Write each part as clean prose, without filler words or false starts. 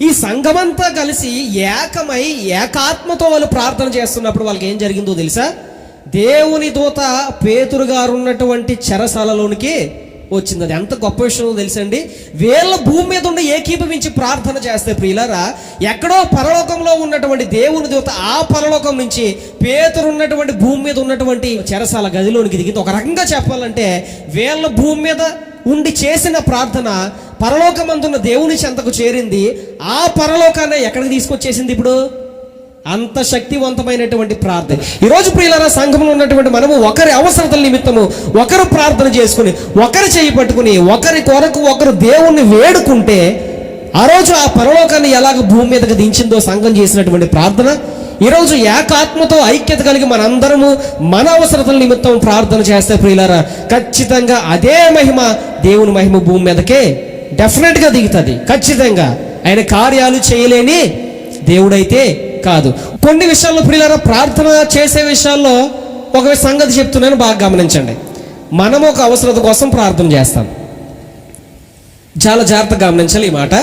ఈ సంఘమంతా కలిసి ఏకమై ఏకాత్మతో వాళ్ళు ప్రార్థన చేస్తున్నప్పుడు వాళ్ళకి ఏం జరిగిందో తెలుసా? దేవుని దూత పేతురు గారు ఉన్నటువంటి చెరసాలలోనికి వచ్చింది. అది ఎంత గొప్ప విషయం తెలుసండి. వీళ్ళ భూమి మీద ఉండి ఏకీభవించి ప్రార్థన చేస్తే ప్రియులారా, ఎక్కడో పరలోకంలో ఉన్నటువంటి దేవుని దూత ఆ పరలోకం నుంచి పేతురు ఉన్నటువంటి భూమి మీద ఉన్నటువంటి చెరసాల గదిలోనికి దిగింది. ఒక రకంగా చెప్పాలంటే వీళ్ళ భూమి మీద ఉండి చేసిన ప్రార్థన పరలోకమందున్న దేవుని చెంతకు చేరింది. ఆ పరలోకాన్ని ఎక్కడికి తీసుకొచ్చేసింది ఇప్పుడు? అంత శక్తివంతమైనటువంటి ప్రార్థన. ఈరోజు ప్రియులారా, సంఘంలో ఉన్నటువంటి మనము ఒకరి అవసరతల నిమిత్తము ఒకరు ప్రార్థన చేసుకుని, ఒకరు చేయి పట్టుకుని, ఒకరి కొరకు ఒకరు దేవుణ్ణి వేడుకుంటే ఆ రోజు ఆ పరలోకాన్ని ఎలాగ భూమి మీదకి దించిందో సంఘం చేసినటువంటి ప్రార్థన, ఈరోజు ఏకాత్మతో ఐక్యత కలిగి మనందరము మన అవసరతల నిమిత్తం ప్రార్థన చేస్తే ప్రియులారా, ఖచ్చితంగా అదే మహిమ, దేవుని మహిమ భూమి మీదకే డెఫినెట్గా దిగుతుంది. ఖచ్చితంగా ఆయన కార్యాలు చేయలేని దేవుడైతే కాదు. కొన్ని విషయాల్లో ప్రియులారా, ప్రార్థన చేసే విషయాల్లో ఒక సంగతి చెప్తున్నాను, బాగా గమనించండి. మనము ఒక అవసరత కోసం ప్రార్థన చేస్తాం. చాలా జాగ్రత్తగా గమనించాలి ఈ మాట.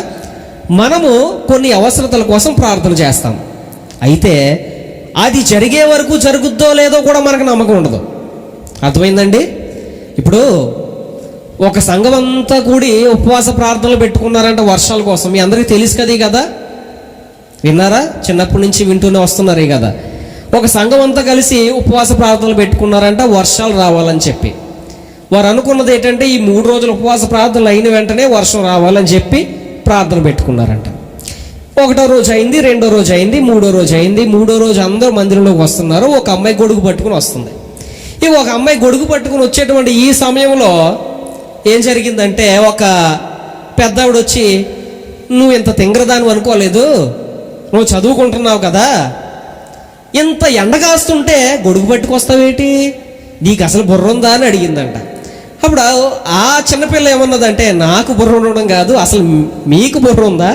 మనము కొన్ని అవసరతల కోసం ప్రార్థన చేస్తాం. అయితే అది జరిగే వరకు జరుగుద్దో లేదో కూడా మనకు నమ్మకం ఉండదు. అర్థమైందండి? ఇప్పుడు ఒక సంఘం అంతా కూడి ఉపవాస ప్రార్థనలు పెట్టుకున్నారంట వర్షాల కోసం. మీ అందరికీ తెలుసు కదా, విన్నారా? చిన్నప్పటి నుంచి వింటూనే వస్తున్నారే కదా. ఒక సంఘం అంతా కలిసి ఉపవాస ప్రార్థనలు పెట్టుకున్నారంట వర్షాలు రావాలని చెప్పి. వారు అనుకున్నది ఏంటంటే, ఈ 3 రోజులు ఉపవాస ప్రార్థనలు అయిన వెంటనే వర్షం రావాలని చెప్పి ప్రార్థన పెట్టుకున్నారంట. 1వ రోజు అయింది, 2వ రోజు అయింది, 3వ రోజు అయింది. 3వ రోజు అందరూ మందిరంలోకి వస్తున్నారు. ఒక అమ్మాయి గొడుగు పట్టుకుని వస్తుంది. ఈ ఒక అమ్మాయి గొడుగు పట్టుకుని వచ్చేటువంటి ఈ సమయంలో ఏం జరిగిందంటే, ఒక పెద్దావిడ వచ్చి, నువ్వు ఇంత తింగరదాన్ని అనుకోలేదు, నువ్వు చదువుకుంటున్నావు కదా, ఇంత ఎండ కాస్తుంటే గొడుగు పట్టుకొస్తావేటి, నీకు అసలు బుర్ర ఉందా అని అడిగిందంట. అప్పుడు ఆ చిన్నపిల్ల ఏమన్నదంటే, నాకు బుర్ర ఉండడం కాదు, అసలు మీకు బుర్ర ఉందా?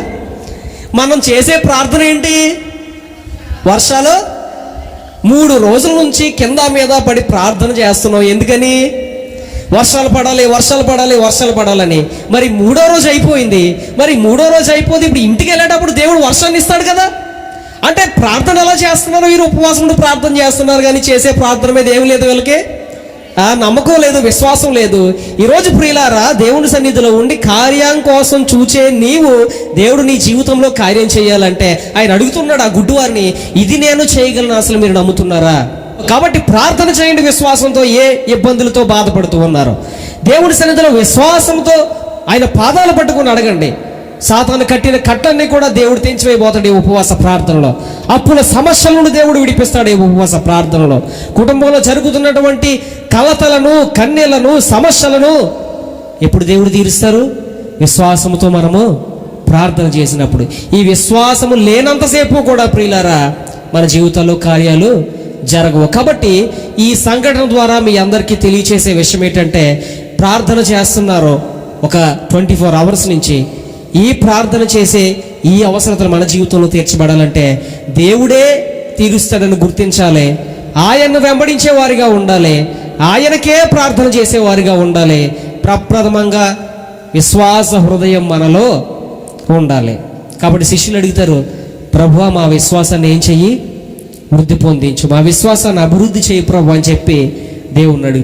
మనం చేసే ప్రార్థన ఏంటి? వర్షాలు 3 రోజుల నుంచి కింద మీద పడి ప్రార్థన చేస్తున్నాం. ఎందుకని? వర్షాలు పడాలి, వర్షాలు పడాలి, వర్షాలు పడాలని. మరి 3వ రోజు అయిపోయింది. మరి 3వ రోజు అయిపోతే ఇప్పుడు ఇంటికి వెళ్ళేటప్పుడు దేవుడు వర్షాన్ని ఇస్తాడు కదా. అంటే ప్రార్థన ఎలా చేస్తున్నారు? వీరు ఉపవాసం ప్రార్థన చేస్తున్నారు, కానీ చేసే ప్రార్థన మీద ఏం లేదు, వీళ్ళకి నమ్మకం లేదు, విశ్వాసం లేదు. ఈరోజు ప్రియులారా, దేవుని సన్నిధిలో ఉండి కార్యం కోసం చూచే నీవు, దేవుడు నీ జీవితంలో కార్యం చేయాలంటే ఆయన అడుగుతున్నాడు ఆ గుడ్డివారిని, ఇది నేను చేయగలను, అసలు మీరు నమ్ముతున్నారా? కాబట్టి ప్రార్థన చేయండి విశ్వాసంతో. ఏ ఇబ్బందులతో బాధపడుతూ ఉన్నారు, దేవుడి సన్నిధిలో విశ్వాసంతో ఆయన పాదాలు పట్టుకుని అడగండి. సాతాను కట్టిన కట్టన్ని కూడా దేవుడు తెంచివేయబోతాడు ఈ ఉపవాస ప్రార్థనలో. అప్పుల సమస్యలను దేవుడు విడిపిస్తాడు ఈ ఉపవాస ప్రార్థనలో. కుటుంబంలో జరుగుతున్నటువంటి కలతలను, కన్నీళ్లను, సమస్యలను ఎప్పుడు దేవుడు తీరుస్తారు? విశ్వాసముతో మనము ప్రార్థన చేసినప్పుడు. ఈ విశ్వాసము లేనంతసేపు కూడా ప్రియులారా, మన జీవితాల్లో కార్యాలు జరగవు. కాబట్టి ఈ సంఘటన ద్వారా మీ అందరికీ తెలియచేసే విషయం ఏంటంటే, ప్రార్థన చేస్తున్నారు ఒక 24 అవర్స్ నుంచి. ఈ ప్రార్థన చేసే ఈ అవసరతలు మన జీవితంలో తీర్చబడాలంటే దేవుడే తీరుస్తాడని గుర్తించాలి. ఆయన్ను వెంబడించే వారిగా ఉండాలి, ఆయనకే ప్రార్థన చేసేవారిగా ఉండాలి. ప్రప్రథమంగా విశ్వాస హృదయం మనలో ఉండాలి. కాబట్టి శిష్యులు అడుగుతారు, ప్రభువా మా విశ్వాసాన్ని ఏం చెయ్యి? వృద్ధి పొందించు, మా విశ్వాసాన్ని అభివృద్ధి చేయి ప్రభు అని చెప్పి దేవుణ్ణి అడుగుతారు.